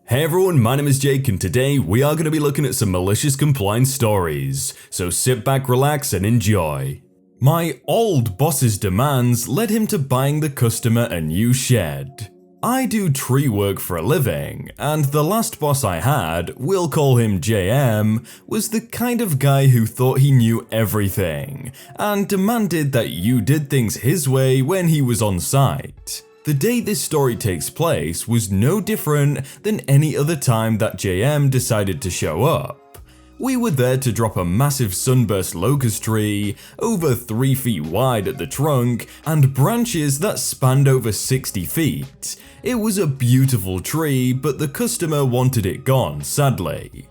Hey everyone, my name is Jake and today we are going to be looking at some malicious compliance stories, so sit back, relax and enjoy. My old boss's demands led him to buying the customer a new shed. I do tree work for a living, and the last boss I had, we'll call him JM, was the kind of guy who thought he knew everything, and demanded that you did things his way when he was on site. The day this story takes place was no different than any other time that JM decided to show up. We were there to drop a massive sunburst locust tree, over 3 feet wide at the trunk, and branches that spanned over 60 feet. It was a beautiful tree, but the customer wanted it gone, sadly.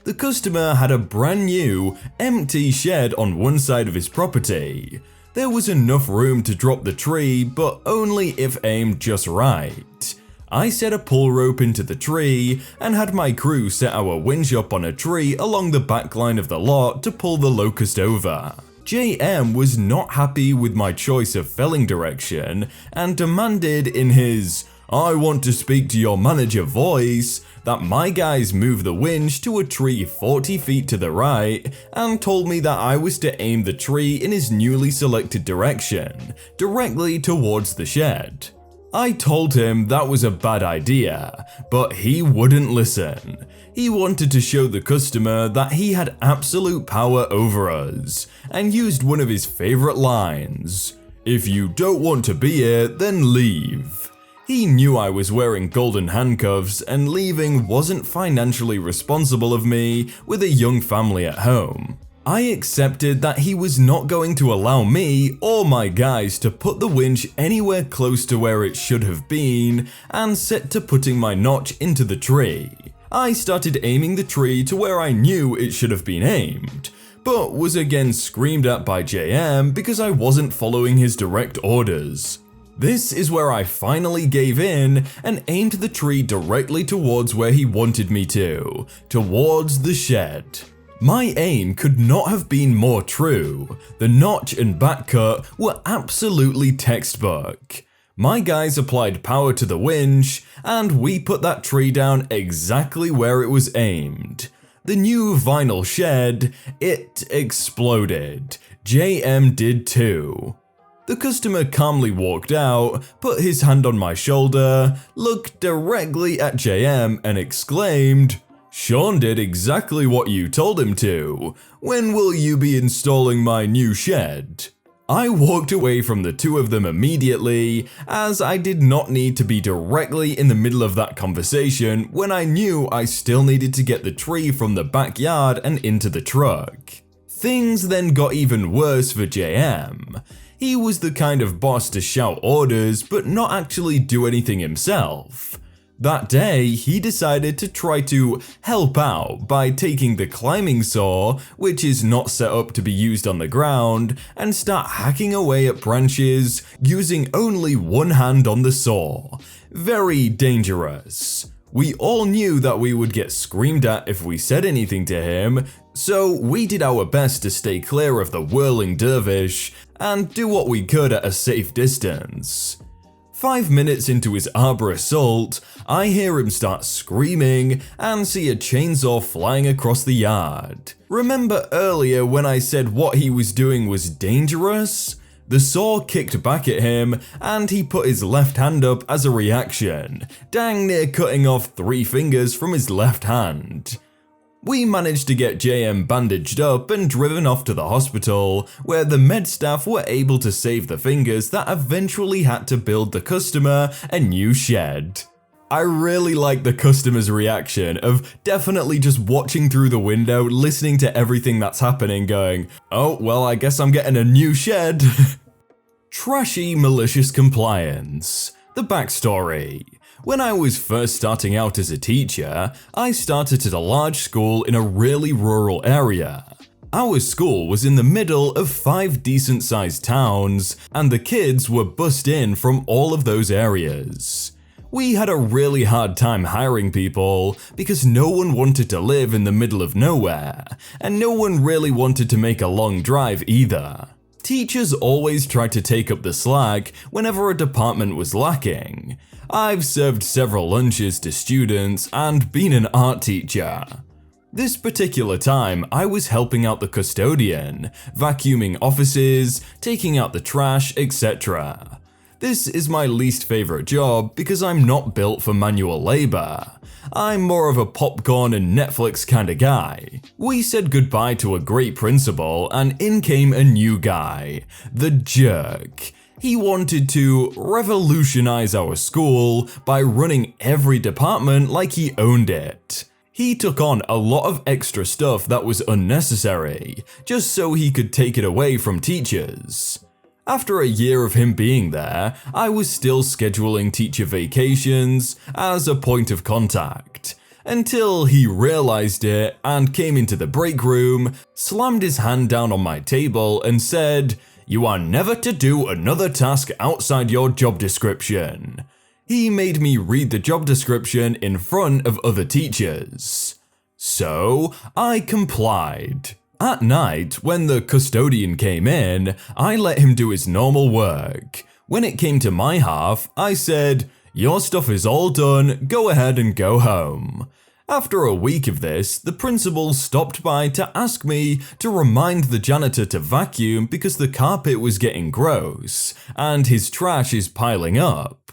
The customer had a brand new, empty shed on one side of his property. There was enough room to drop the tree, but only if aimed just right. I set a pull rope into the tree and had my crew set our winch up on a tree along the back line of the lot to pull the locust over. JM was not happy with my choice of felling direction and demanded in his "I want to speak to your manager" voice that my guys move the winch to a tree 40 feet to the right and told me that I was to aim the tree in his newly selected direction, directly towards the shed. I told him that was a bad idea, but he wouldn't listen. He wanted to show the customer that he had absolute power over us, and used one of his favorite lines: "If you don't want to be here, then leave." He knew I was wearing golden handcuffs and leaving wasn't financially responsible of me with a young family at home. I accepted that he was not going to allow me or my guys to put the winch anywhere close to where it should have been and set to putting my notch into the tree. I started aiming the tree to where I knew it should have been aimed, but was again screamed at by JM because I wasn't following his direct orders. This is where I finally gave in and aimed the tree directly towards where he wanted me to, towards the shed. My aim could not have been more true. The notch and back cut were absolutely textbook. My guys applied power to the winch, and we put that tree down exactly where it was aimed. The new vinyl shed, it exploded. JM did too. The customer calmly walked out, put his hand on my shoulder, looked directly at JM and exclaimed, "Sean did exactly what you told him to. When will you be installing my new shed?" I walked away from the two of them immediately, as I did not need to be directly in the middle of that conversation when I knew I still needed to get the tree from the backyard and into the truck. Things then got even worse for JM. He was the kind of boss to shout orders but not actually do anything himself. That day, he decided to try to help out by taking the climbing saw, which is not set up to be used on the ground, and start hacking away at branches using only one hand on the saw. Very dangerous. We all knew that we would get screamed at if we said anything to him, so we did our best to stay clear of the whirling dervish and do what we could at a safe distance. 5 minutes into his arbor assault, I hear him start screaming and see a chainsaw flying across the yard. Remember earlier when I said what he was doing was dangerous? The saw kicked back at him and he put his left hand up as a reaction, dang near cutting off 3 fingers from his left hand. We managed to get JM bandaged up and driven off to the hospital, where the med staff were able to save the fingers that eventually had to build the customer a new shed. I really like the customer's reaction of definitely just watching through the window, listening to everything that's happening, going, "Oh, well, I guess I'm getting a new shed." Trashy Malicious Compliance. The backstory. When I was first starting out as a teacher, I started at a large school in a really rural area. Our school was in the middle of 5 decent-sized towns, and the kids were bussed in from all of those areas. We had a really hard time hiring people because no one wanted to live in the middle of nowhere, and no one really wanted to make a long drive either. Teachers always tried to take up the slack whenever a department was lacking. I've served several lunches to students and been an art teacher. This particular time, I was helping out the custodian, vacuuming offices, taking out the trash, etc. This is my least favorite job because I'm not built for manual labor. I'm more of a popcorn and Netflix kinda guy. We said goodbye to a great principal and in came a new guy, the jerk. He wanted to revolutionize our school by running every department like he owned it. He took on a lot of extra stuff that was unnecessary, just so he could take it away from teachers. After a year of him being there, I was still scheduling teacher vacations as a point of contact, until he realized it and came into the break room, slammed his hand down on my table and said, "You are never to do another task outside your job description." He made me read the job description in front of other teachers. So, I complied. At night, when the custodian came in, I let him do his normal work. When it came to my half, I said, "Your stuff is all done, go ahead and go home." After a week of this, the principal stopped by to ask me to remind the janitor to vacuum because the carpet was getting gross, and his trash is piling up.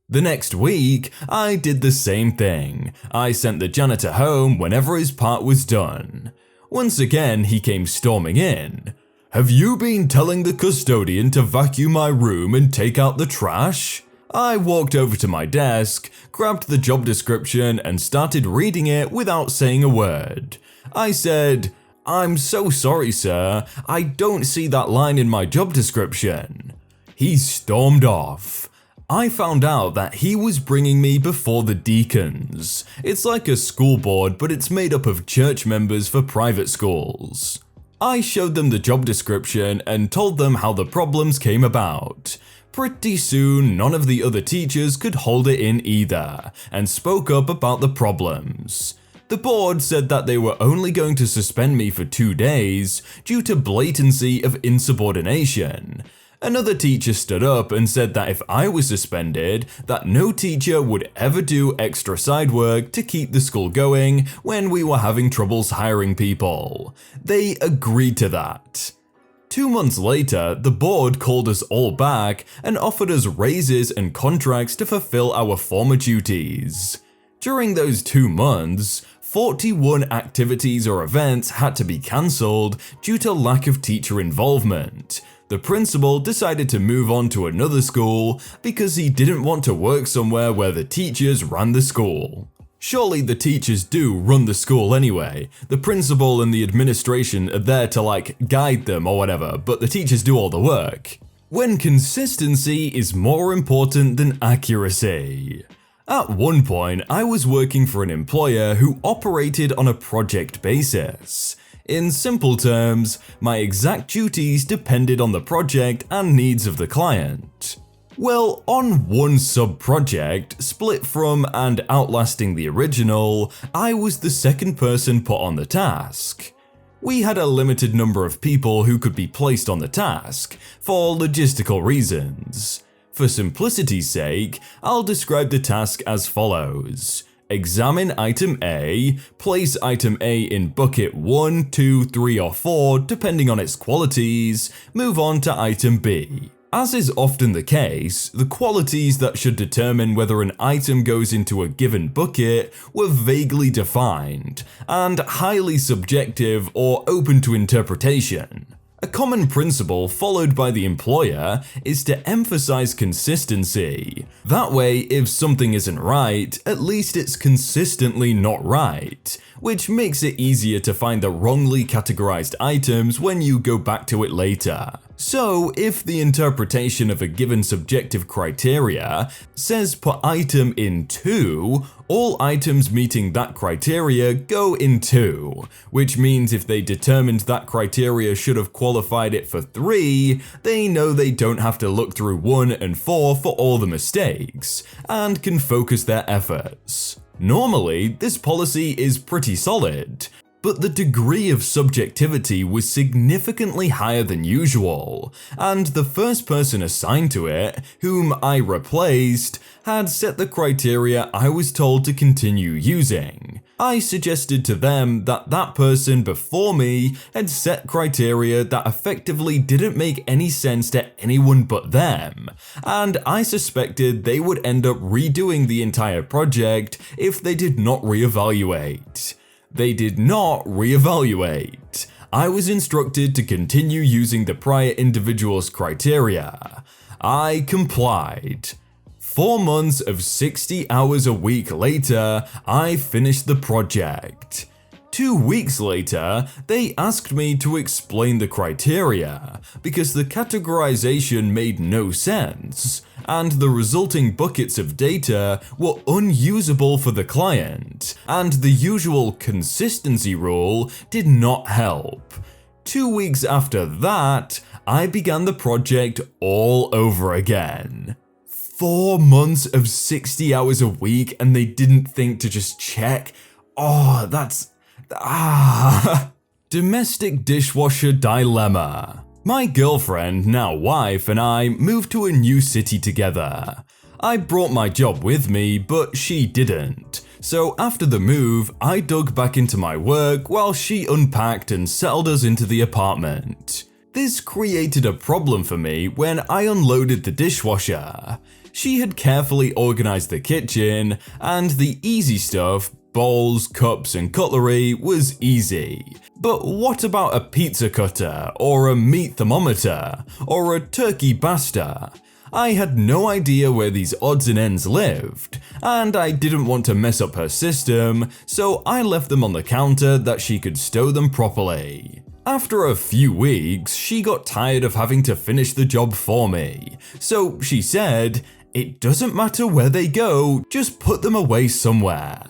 The next week, I did the same thing. I sent the janitor home whenever his part was done. Once again, he came storming in. "Have you been telling the custodian to vacuum my room and take out the trash?" I walked over to my desk, grabbed the job description and started reading it without saying a word. I said, "I'm so sorry, sir. I don't see that line in my job description." He stormed off. I found out that he was bringing me before the deacons. It's like a school board, but it's made up of church members for private schools. I showed them the job description and told them how the problems came about. Pretty soon, none of the other teachers could hold it in either, and spoke up about the problems. The board said that they were only going to suspend me for 2 days due to blatancy of insubordination. Another teacher stood up and said that if I was suspended, that no teacher would ever do extra side work to keep the school going when we were having troubles hiring people. They agreed to that. 2 months later, the board called us all back and offered us raises and contracts to fulfill our former duties. During those 2 months, 41 activities or events had to be cancelled due to lack of teacher involvement. The principal decided to move on to another school because he didn't want to work somewhere where the teachers ran the school. Surely the teachers do run the school anyway. The principal and the administration are there to guide them or whatever, but the teachers do all the work. When consistency is more important than accuracy. At one point, I was working for an employer who operated on a project basis. In simple terms, my exact duties depended on the project and needs of the client. Well, on one sub-project, split from and outlasting the original, I was the second person put on the task. We had a limited number of people who could be placed on the task, for logistical reasons. For simplicity's sake, I'll describe the task as follows. Examine item A, place item A in bucket 1, 2, 3 or 4 depending on its qualities, move on to item B. As is often the case, the qualities that should determine whether an item goes into a given bucket were vaguely defined, and highly subjective or open to interpretation. A common principle followed by the employer is to emphasize consistency. That way, if something isn't right, at least it's consistently not right, which makes it easier to find the wrongly categorized items when you go back to it later. So, if the interpretation of a given subjective criteria says put item in 2, all items meeting that criteria go in 2, which means if they determined that criteria should have qualified it for 3, they know they don't have to look through 1 and 4 for all the mistakes, and can focus their efforts. Normally, this policy is pretty solid. but the degree of subjectivity was significantly higher than usual, and the first person assigned to it, whom I replaced, had set the criteria I was told to continue using. I suggested to them that that person before me had set criteria that effectively didn't make any sense to anyone but them, and I suspected they would end up redoing the entire project if they did not reevaluate. They did not reevaluate. I was instructed to continue using the prior individual's criteria. I complied. 4 months of 60 hours a week later, I finished the project. 2 weeks later, they asked me to explain the criteria because the categorization made no sense, and the resulting buckets of data were unusable for the client, and the usual consistency rule did not help. 2 weeks after that, I began the project all over again. 4 months of 60 hours a week and they didn't think to just check? Oh, that's... Domestic dishwasher dilemma. My girlfriend, now wife, and I moved to a new city together. I brought my job with me, but she didn't. So after the move, I dug back into my work while she unpacked and settled us into the apartment. This created a problem for me when I unloaded the dishwasher. She had carefully organized the kitchen, and the easy stuff, bowls, cups, and cutlery, was easy. But what about a pizza cutter, or a meat thermometer, or a turkey baster? I had no idea where these odds and ends lived, and I didn't want to mess up her system, so I left them on the counter that she could stow them properly. After a few weeks, she got tired of having to finish the job for me, so she said, "It doesn't matter where they go, just put them away somewhere."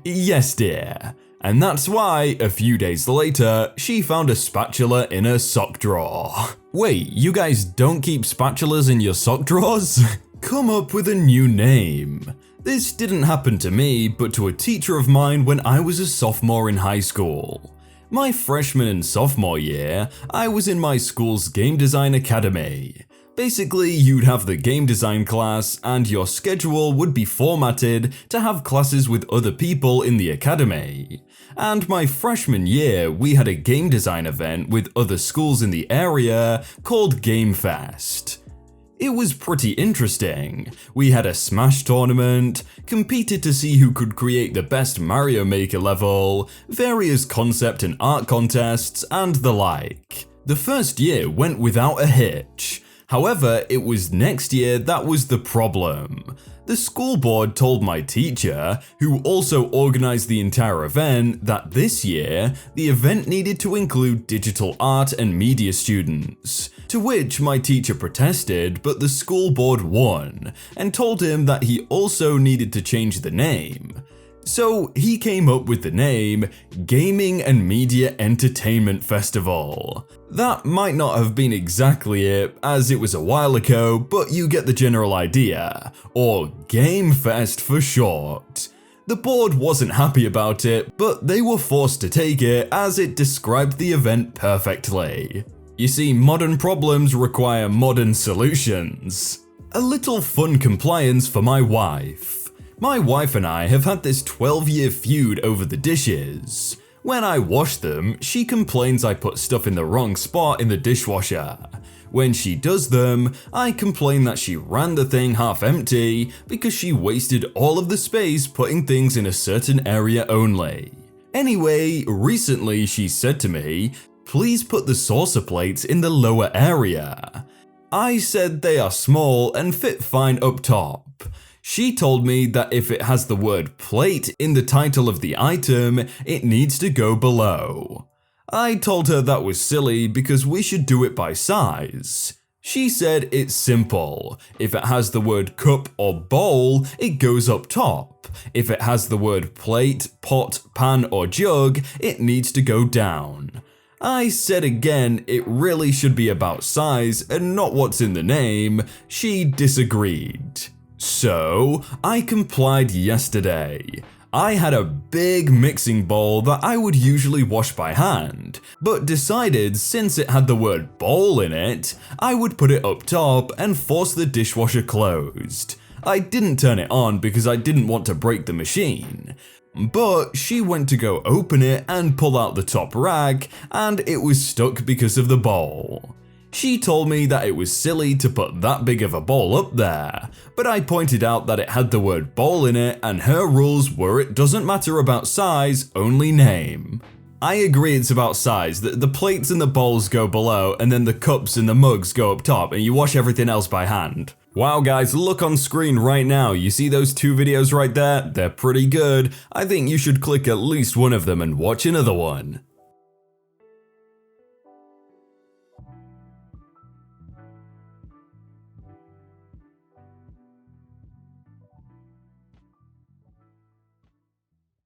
Yes, dear. And that's why, a few days later, she found a spatula in her sock drawer. Wait, you guys don't keep spatulas in your sock drawers? Come up with a new name. This didn't happen to me, but to a teacher of mine when I was a sophomore in high school. My freshman and sophomore year, I was in my school's game design academy. Basically, you'd have the game design class, and your schedule would be formatted to have classes with other people in the academy. And my freshman year, we had a game design event with other schools in the area called Game Fest. It was pretty interesting. We had a Smash tournament, competed to see who could create the best Mario Maker level, various concept and art contests, and the like. The first year went without a hitch. However, it was next year that was the problem. The school board told my teacher, who also organized the entire event, that this year, the event needed to include digital art and media students. To which my teacher protested, but the school board won, and told him that he also needed to change the name. So he came up with the name Gaming and Media Entertainment Festival. That might not have been exactly it, as it was a while ago, but you get the general idea, or Game Fest for short. The board wasn't happy about it, but they were forced to take it as it described the event perfectly. You see, modern problems require modern solutions. A little fun compliance for my wife. My wife and I have had this 12-year feud over the dishes. When I wash them, she complains I put stuff in the wrong spot in the dishwasher. When she does them, I complain that she ran the thing half empty because she wasted all of the space putting things in a certain area only. Anyway, recently she said to me, "Please put the saucer plates in the lower area." I said they are small and fit fine up top. She told me that if it has the word plate in the title of the item, it needs to go below. I told her that was silly because we should do it by size. She said it's simple. If it has the word cup or bowl, it goes up top. If it has the word plate, pot, pan, or jug, it needs to go down. I said again it really should be about size and not what's in the name. She disagreed. So, I complied yesterday. I had a big mixing bowl that I would usually wash by hand, but decided since it had the word bowl in it, I would put it up top and force the dishwasher closed. I didn't turn it on because I didn't want to break the machine. But she went to go open it and pull out the top rag, and it was stuck because of the bowl. She told me that it was silly to put that big of a bowl up there, but I pointed out that it had the word bowl in it and her rules were it doesn't matter about size, only name. I agree it's about size, that the plates and the bowls go below and then the cups and the mugs go up top and you wash everything else by hand. Wow guys, look on screen right now, you see those 2 videos right there? They're pretty good. I think you should click at least one of them and watch another one.